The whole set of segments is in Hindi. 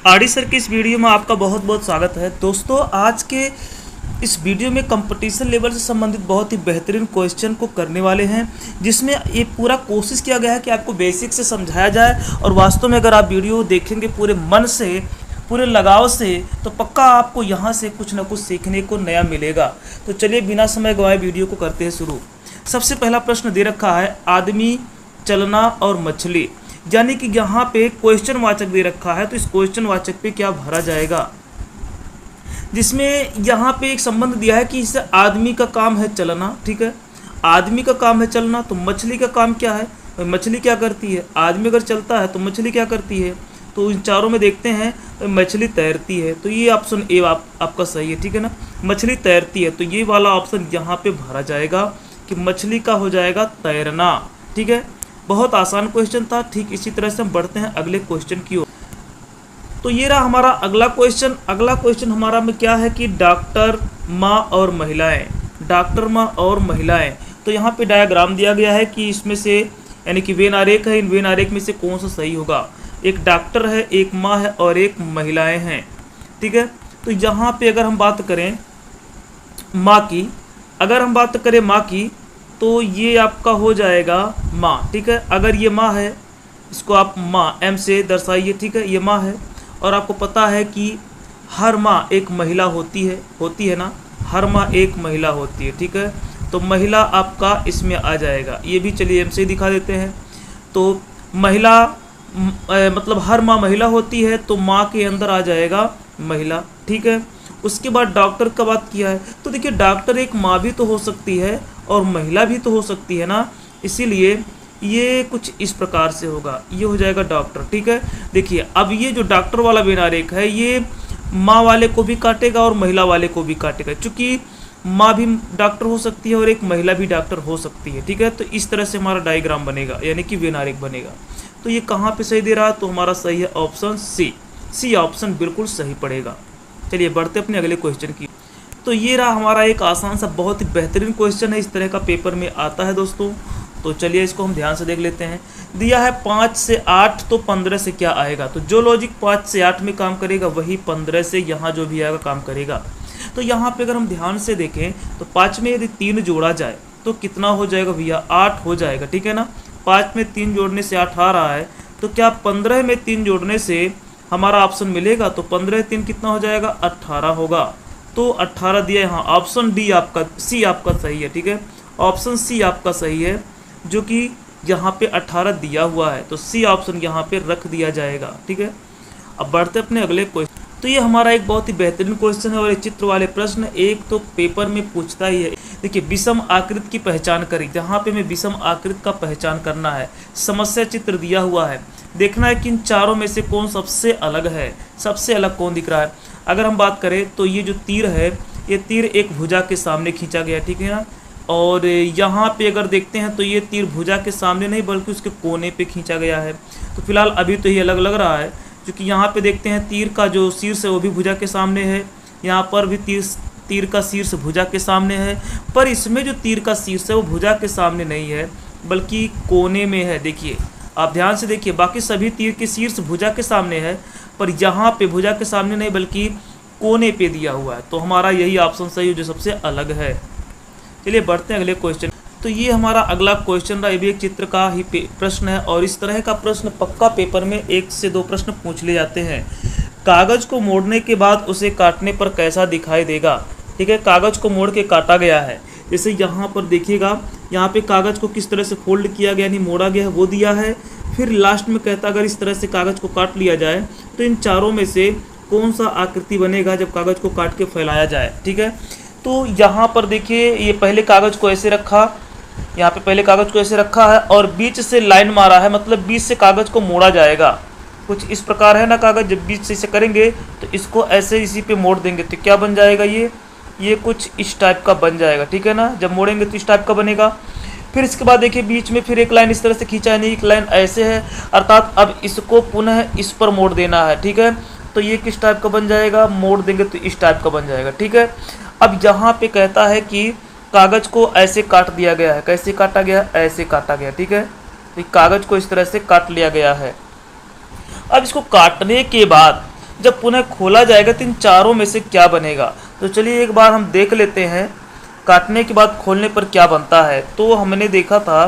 आरडी सर की इस वीडियो में आपका बहुत बहुत स्वागत है। दोस्तों, आज के इस वीडियो में कंपटीशन लेवल से संबंधित बहुत ही बेहतरीन क्वेश्चन को करने वाले हैं, जिसमें ये पूरा कोशिश किया गया है कि आपको बेसिक से समझाया जाए। और वास्तव में अगर आप वीडियो देखेंगे पूरे मन से, पूरे लगाव से, तो पक्का आपको यहाँ से कुछ ना कुछ सीखने को नया मिलेगा। तो चलिए बिना समय गवाए वीडियो को करते हैं शुरू। सबसे पहला प्रश्न दे रखा है आदमी, चलना और मछली, यानी कि यहाँ पे क्वेश्चन वाचक दे रखा है, तो इस क्वेश्चन वाचक पे क्या भरा जाएगा, जिसमें यहाँ पे एक संबंध दिया है कि इससे आदमी का काम है चलना। ठीक है, आदमी का काम है चलना, तो मछली का काम क्या है, मछली क्या करती है। आदमी अगर चलता है तो मछली क्या करती है, तो इन चारों में देखते हैं तो मछली तैरती है। तो ये ऑप्शन ए आपका सही है। ठीक है ना, मछली तैरती है, तो ये वाला ऑप्शन यहाँ पे भरा जाएगा कि मछली का हो जाएगा तैरना। ठीक है, बहुत आसान क्वेश्चन था। ठीक इसी तरह से हम बढ़ते हैं अगले क्वेश्चन की ओर। तो ये रहा हमारा अगला क्वेश्चन। अगला क्वेश्चन हमारा में क्या है कि डॉक्टर, माँ और महिलाएं। डॉक्टर, माँ और महिलाएं, तो यहाँ पे डायग्राम दिया गया है कि इसमें से, यानी कि वेन आरेख है, इन वेन आरेख में से कौन सा सही होगा। एक डॉक्टर है, एक माँ है और एक महिलाएं हैं। ठीक है, तो यहाँ पे अगर हम बात करें माँ की, अगर हम बात करें माँ की, तो ये आपका हो जाएगा माँ। ठीक है, अगर ये माँ है, इसको आप माँ एम से दर्शाइए। ठीक है, ये माँ है और आपको पता है कि हर माँ एक महिला होती है ना, हर माँ एक महिला होती है। ठीक है, तो महिला आपका इसमें आ जाएगा। ये भी चलिए एम से दिखा देते हैं। तो महिला मतलब हर माँ महिला होती है, तो माँ के अंदर आ जाएगा महिला। ठीक है, उसके बाद डॉक्टर का बात किया है, तो देखिए डॉक्टर एक माँ भी तो हो सकती है और महिला भी तो हो सकती है ना, इसीलिए ये कुछ इस प्रकार से होगा, ये हो जाएगा डॉक्टर। ठीक है, देखिए अब ये जो डॉक्टर वाला वेन आरेख है, ये माँ वाले को भी काटेगा और महिला वाले को भी काटेगा, क्योंकि माँ भी डॉक्टर हो सकती है और एक महिला भी डॉक्टर हो सकती है। ठीक है, तो इस तरह से हमारा डायग्राम बनेगा, यानी कि वेन आरेख बनेगा। तो ये कहाँ पे सही दे रहा है, तो हमारा सही है ऑप्शन सी ऑप्शन बिल्कुल सही पड़ेगा। चलिए बढ़ते अपने अगले क्वेश्चन की। तो ये रहा हमारा एक आसान सा बहुत ही बेहतरीन क्वेश्चन है, इस तरह का पेपर में आता है दोस्तों। तो चलिए इसको हम ध्यान से देख लेते हैं। दिया है 5 से 8, तो 15 से क्या आएगा। तो जो लॉजिक 5 से 8 में काम करेगा वही 15 से यहाँ जो भी आएगा काम करेगा। तो यहाँ पे अगर हम ध्यान से देखें तो 5 में यदि 3 जोड़ा जाए तो कितना हो जाएगा भैया, 8 हो जाएगा। ठीक है ना, 5 में 3 जोड़ने से 8 आ रहा है, तो क्या 15 में 3 जोड़ने से हमारा ऑप्शन मिलेगा, तो 15 3 कितना हो जाएगा, 18 होगा। तो 18 दिया यहाँ, ऑप्शन डी आपका, सी आपका सही है। ठीक है, ऑप्शन सी आपका सही है, जो कि यहाँ पे 18 दिया हुआ है, तो सी ऑप्शन यहाँ पे रख दिया जाएगा। ठीक है, अब बढ़ते अपने अगले क्वेश्चन। तो ये हमारा एक बहुत ही बेहतरीन क्वेश्चन है और एक चित्र वाले प्रश्न एक तो पेपर में पूछता ही है। देखिए विषम आकृति की पहचान करें, जहाँ पे हमें विषम आकृति का पहचान करना है। समस्या चित्र दिया हुआ है, देखना है कि इन चारों में से कौन सबसे अलग है, सबसे अलग कौन दिख रहा है। अगर हम बात करें तो ये जो तीर है, ये तीर एक भुजा के सामने खींचा गया। ठीक है ना, और यहाँ पे अगर देखते हैं तो ये तीर भुजा के सामने नहीं बल्कि उसके कोने पे खींचा गया है। तो फिलहाल अभी तो ये अलग लग रहा है, क्योंकि यहाँ पे देखते हैं तीर का जो शीर्ष है वो भी भुजा के सामने है, यहाँ पर भी तीर का शीर्ष भुजा के सामने है, पर इसमें जो तीर का शीर्ष है वो भुजा के सामने नहीं है बल्कि कोने में है। देखिए आप ध्यान से देखिए, बाकी सभी तीर के शीर्ष भुजा के सामने है, पर यहाँ पे भुजा के सामने नहीं बल्कि कोने पे दिया हुआ है। तो हमारा यही ऑप्शन सही है जो सबसे अलग है। चलिए बढ़ते हैं अगले क्वेश्चन। तो ये हमारा अगला क्वेश्चन रहा, ये भी एक चित्र का ही प्रश्न है और इस तरह का प्रश्न पक्का पेपर में 1 से 2 प्रश्न पूछ लिए जाते हैं। कागज को मोड़ने के बाद उसे काटने पर कैसा दिखाई देगा। ठीक है, कागज को मोड़ के काटा गया है, जैसे यहाँ पर देखिएगा, यहाँ पे कागज को किस तरह से फोल्ड किया गया यानी मोड़ा गया है वो दिया है। फिर लास्ट में कहता अगर इस तरह से कागज को काट लिया जाए तो इन चारों में से कौन सा आकृति बनेगा जब कागज को काट के फैलाया जाए। ठीक है, तो यहाँ पर देखिए ये पहले कागज को ऐसे रखा, यहाँ पे पहले कागज को ऐसे रखा है और बीच से लाइन मारा है, मतलब बीच से कागज को मोड़ा जाएगा। कुछ इस प्रकार है ना, कागज जब बीच से इसे करेंगे तो इसको ऐसे इसी पे मोड़ देंगे तो क्या बन जाएगा, ये कुछ इस टाइप का बन जाएगा। ठीक है ना, जब मोड़ेंगे तो इस टाइप का बनेगा। फिर इसके बाद देखिए बीच में फिर एक लाइन इस तरह से खींचा है, नहीं एक लाइन ऐसे है, अर्थात अब इसको पुनः इस पर मोड़ देना है। ठीक है, तो ये किस टाइप का बन जाएगा, मोड़ देंगे तो इस टाइप का बन जाएगा। ठीक है, अब यहाँ पे कहता है कि कागज को ऐसे काट दिया गया है, कैसे काटा गया, ऐसे काटा गया। ठीक है, तो कागज को इस तरह से काट लिया गया है। अब इसको काटने के बाद जब पुनः खोला जाएगा तो इन चारों में से क्या बनेगा। तो चलिए एक बार हम देख लेते हैं काटने के बाद खोलने पर क्या बनता है। तो हमने देखा था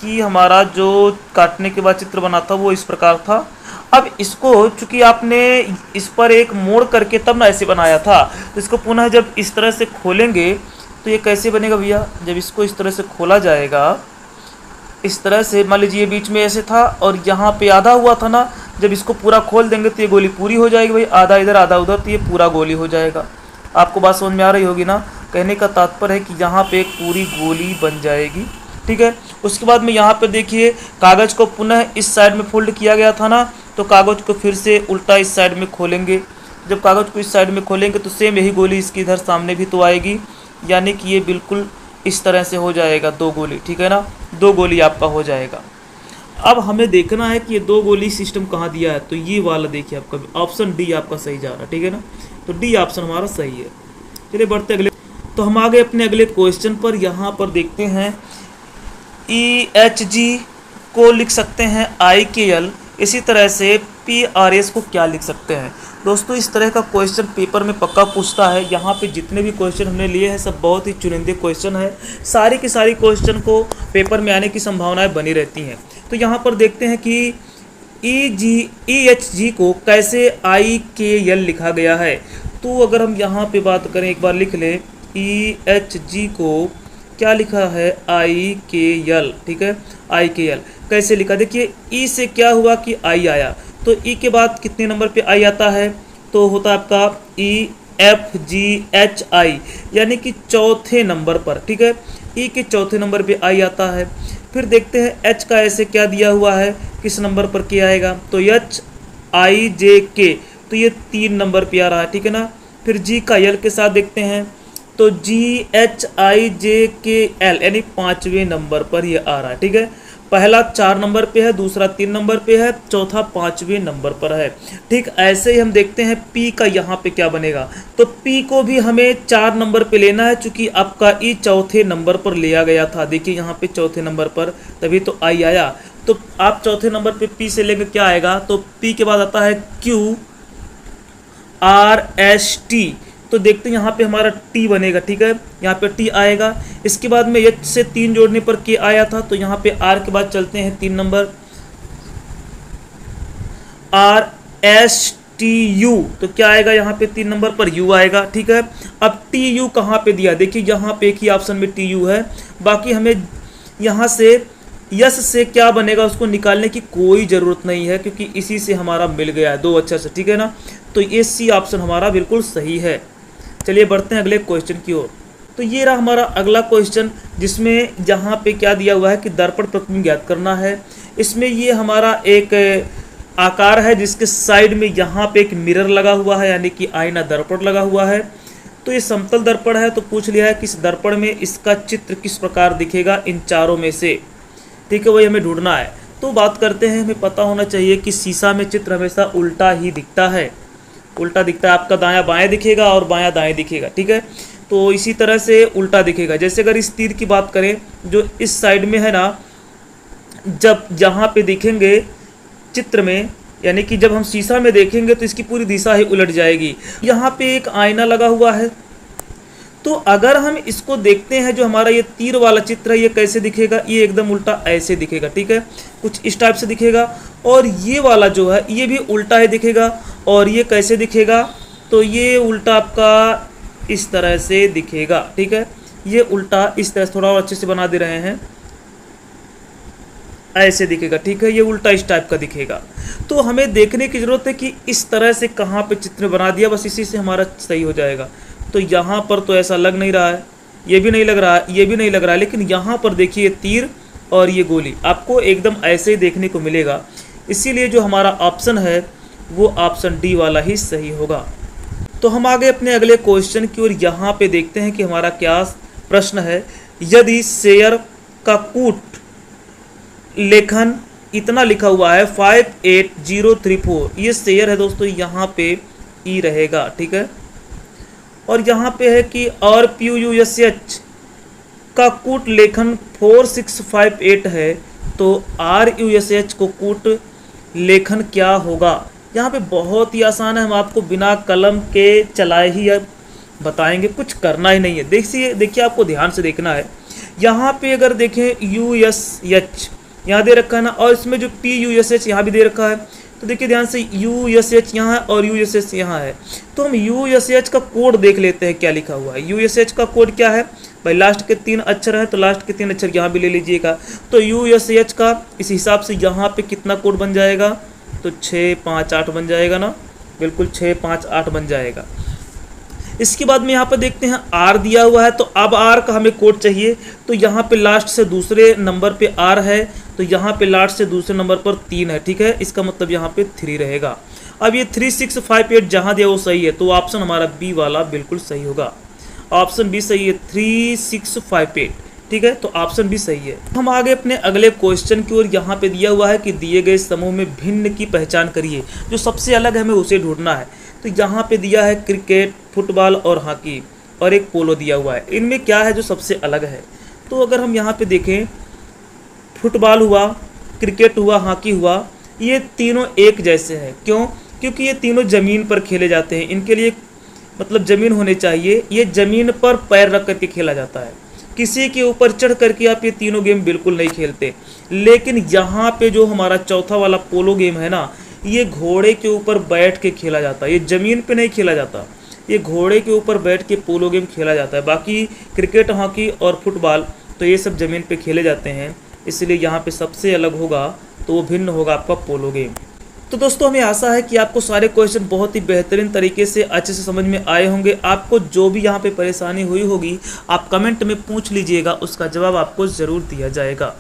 कि हमारा जो काटने के बाद चित्र बना था वो इस प्रकार था। अब इसको चूंकि आपने इस पर एक मोड़ करके तब ना ऐसे बनाया था, तो इसको पुनः जब इस तरह से खोलेंगे तो ये कैसे बनेगा भैया। जब इसको इस तरह से खोला जाएगा, इस तरह से मान लीजिए बीच में ऐसे था और यहाँ पे आधा हुआ था ना, जब इसको पूरा खोल देंगे तो ये गोली पूरी हो जाएगी भाई, आधा इधर आधा उधर, तो ये पूरा गोली हो जाएगा। आपको बात समझ में आ रही होगी ना। कहने का तात्पर्य है कि यहाँ पे एक पूरी गोली बन जाएगी, ठीक है। उसके बाद में यहाँ पे देखिए कागज़ को पुनः इस साइड में फोल्ड किया गया था ना, तो कागज़ को फिर से उल्टा इस साइड में खोलेंगे। जब कागज़ को इस साइड में खोलेंगे तो सेम यही गोली इसकी इधर सामने भी तो आएगी, यानी कि ये बिल्कुल इस तरह से हो जाएगा 2 गोली, ठीक है ना। 2 गोली आपका हो जाएगा। अब हमें देखना है कि ये 2 गोली सिस्टम कहाँ दिया है, तो ये वाला देखिए आपका ऑप्शन डी आपका सही जा रहा है, ठीक है ना। तो डी ऑप्शन हमारा सही है। चलिए बढ़ते अगले। तो हम आगे अपने अगले क्वेश्चन पर। यहाँ पर देखते हैं EHG को लिख सकते हैं IKL, इसी तरह से PRS को क्या लिख सकते हैं। दोस्तों इस तरह का क्वेश्चन पेपर में पक्का पूछता है। यहाँ पे जितने भी क्वेश्चन हमने लिए हैं सब बहुत ही चुनिंदे क्वेश्चन है। सारी की सारी क्वेश्चन को पेपर में आने की संभावनाएं बनी रहती हैं। तो यहाँ पर देखते हैं कि EHG को कैसे IKL लिखा गया है। तो अगर हम यहाँ पे बात करें, एक बार लिख लें, EHG को क्या लिखा है IKL, ठीक है। IKL कैसे लिखा, देखिए ई से क्या हुआ कि आई आया, तो ई के बाद कितने नंबर पे आई आता है, तो होता है आपका EFGHI, यानी कि चौथे नंबर पर, ठीक है। ई के चौथे नंबर पे आई आता है। फिर देखते हैं एच का ऐसे क्या दिया हुआ है, किस नंबर पर क्या आएगा, तो HIJK, तो ये 3 नंबर पे आ रहा है, ठीक है ना। फिर जी का यल के साथ देखते हैं, तो GHIJKL, यानी 5वें नंबर पर ये आ रहा है, ठीक है। पहला 4 नंबर पे है, दूसरा 3 नंबर पे है, चौथा 5वें नंबर पर है, ठीक। ऐसे ही हम देखते हैं P का यहाँ पे क्या बनेगा, तो P को भी हमें 4 नंबर पे लेना है, चूंकि आपका ई चौथे नंबर पर लिया गया था। देखिए यहाँ पे चौथे नंबर पर, तभी तो आई आया। तो आप चौथे नंबर पे P से लेंगे क्या आएगा, तो P के बाद आता है QRST, तो देखते हैं यहाँ पे हमारा T बनेगा, ठीक है। यहाँ पे T आएगा। इसके बाद में H से 3 जोड़ने पर K आया था, तो यहाँ पे R के बाद चलते हैं 3 नंबर, RSTU, तो क्या आएगा यहाँ पे 3 नंबर पर U आएगा, ठीक है। अब TU कहाँ पे दिया, देखिए यहाँ पे एक ही ऑप्शन में TU है, बाकी हमें यहाँ से यस से क्या बनेगा उसको निकालने की कोई ज़रूरत नहीं है, क्योंकि इसी से हमारा मिल गया है 2 अक्षर से, ठीक है ना। तो ये सी ऑप्शन हमारा बिल्कुल सही है। चलिए बढ़ते हैं अगले क्वेश्चन की ओर। तो ये रहा हमारा अगला क्वेश्चन, जिसमें यहाँ पे क्या दिया हुआ है कि दर्पण प्रतिबिंब ज्ञात करना है। इसमें ये हमारा एक आकार है जिसके साइड में यहाँ पे एक मिरर लगा हुआ है, यानी कि आईना दर्पण लगा हुआ है। तो ये समतल दर्पण है, तो पूछ लिया है कि इस दर्पण में इसका चित्र किस प्रकार दिखेगा इन चारों में से, ठीक है। वही हमें ढूंढना है। तो बात करते हैं, हमें पता होना चाहिए कि शीशा में चित्र हमेशा उल्टा ही दिखता है, उल्टा दिखता है। आपका दायां बाएं दिखेगा और बायां दाएं दिखेगा, ठीक है। तो इसी तरह से उल्टा दिखेगा। जैसे अगर इस तीर की बात करें जो इस साइड में है ना, जब यहाँ पे देखेंगे चित्र में, यानी कि जब हम शीशा में देखेंगे तो इसकी पूरी दिशा ही उलट जाएगी। यहाँ पे एक आईना लगा हुआ है, तो अगर हम इसको देखते हैं जो हमारा ये तीर वाला चित्र है, ये कैसे दिखेगा, ये एकदम उल्टा ऐसे दिखेगा, ठीक है। कुछ इस टाइप से दिखेगा। और ये वाला जो है ये भी उल्टा ही दिखेगा। और ये कैसे दिखेगा, तो ये उल्टा आपका इस तरह से दिखेगा, ठीक है। ये उल्टा इस तरह से, थोड़ा और अच्छे से बना दे रहे हैं, ऐसे दिखेगा, ठीक है। ये उल्टा इस टाइप का दिखेगा। तो हमें देखने की ज़रूरत है कि इस तरह से कहाँ पे चित्र बना दिया, बस इसी से हमारा सही हो जाएगा। तो यहाँ पर तो ऐसा लग नहीं रहा है, ये भी नहीं लग रहा है, ये भी नहीं लग रहा है, लेकिन यहाँ पर देखिए तीर और ये गोली आपको एकदम ऐसे ही देखने को मिलेगा। इसीलिए जो हमारा ऑप्शन है वो ऑप्शन डी वाला ही सही होगा। तो हम आगे अपने अगले क्वेश्चन की ओर यहाँ पे देखते हैं कि हमारा क्या प्रश्न है। यदि शेयर का कूट लेखन इतना लिखा हुआ है 58034, ये शेयर है दोस्तों, यहाँ पे ई रहेगा, ठीक है। और यहाँ पे है कि और PUSH का कूट लेखन 4658 है, तो RUSH को कूट लेखन क्या होगा। यहाँ पे बहुत ही आसान है, हम आपको बिना कलम के चलाए ही बताएंगे, कुछ करना ही नहीं है। देखिए आपको ध्यान से देखना है। यहाँ पे अगर देखें USH यहाँ दे रखा है ना, और इसमें जो PUSH यहाँ भी दे रखा है, तो देखिए ध्यान से USH यहाँ है और USH यहाँ है। तो हम USH का कोड देख लेते हैं क्या लिखा हुआ है। USH का कोड क्या है भाई, लास्ट के 3 अक्षर है तो लास्ट के 3 अक्षर यहाँ भी ले लीजिएगा। तो USH का इस हिसाब से यहाँ पे कितना कोड बन जाएगा, तो 658 बन जाएगा ना, बिल्कुल 658 बन जाएगा। इसके बाद में यहाँ पर देखते हैं R दिया हुआ है, तो अब R का हमें कोड चाहिए। तो यहाँ पे लास्ट से दूसरे नंबर पे R है, तो यहाँ पे लास्ट से दूसरे नंबर पर 3 है, ठीक है, इसका मतलब यहाँ पे 3 रहेगा। अब ये 3658 जहाँ दिया वो सही है, तो ऑप्शन हमारा B वाला बिल्कुल सही होगा। ऑप्शन B सही है, 3658, ठीक है, तो ऑप्शन B सही है। हम आगे अपने अगले क्वेश्चन की ओर। यहाँ पे दिया हुआ है कि दिए गए समूह में भिन्न की पहचान करिए, जो सबसे अलग है हमें उसे ढूंढना है। तो यहाँ पे दिया है क्रिकेट, फुटबॉल और हॉकी, और एक पोलो दिया हुआ है। इनमें क्या है जो सबसे अलग है? तो अगर हम यहाँ पे देखें, फुटबॉल हुआ, क्रिकेट हुआ, हॉकी हुआ, ये तीनों एक जैसे हैं। क्यों? क्योंकि ये तीनों ज़मीन पर खेले जाते हैं। इनके लिए मतलब ज़मीन होनी चाहिए। ये ज़मीन पर पैर रख करके खेला जाता है। किसी के ऊपर चढ़ करके आप ये तीनों गेम बिल्कुल नहीं खेलते। लेकिन यहाँ पे जो हमारा चौथा वाला पोलो गेम है ना, ये घोड़े के ऊपर बैठ के खेला जाता है। ये ज़मीन पे नहीं खेला जाता, ये घोड़े के ऊपर बैठ के पोलो गेम खेला जाता है। बाकी क्रिकेट, हॉकी और फुटबॉल तो ये सब ज़मीन पे खेले जाते हैं, इसलिए यहाँ पे सबसे अलग होगा तो वो भिन्न होगा आपका पोलो गेम। तो दोस्तों हमें आशा है कि आपको सारे क्वेश्चन बहुत ही बेहतरीन तरीके से अच्छे से समझ में आए होंगे। आपको जो भी यहाँ पे परेशानी हुई होगी आप कमेंट में पूछ लीजिएगा, उसका जवाब आपको ज़रूर दिया जाएगा।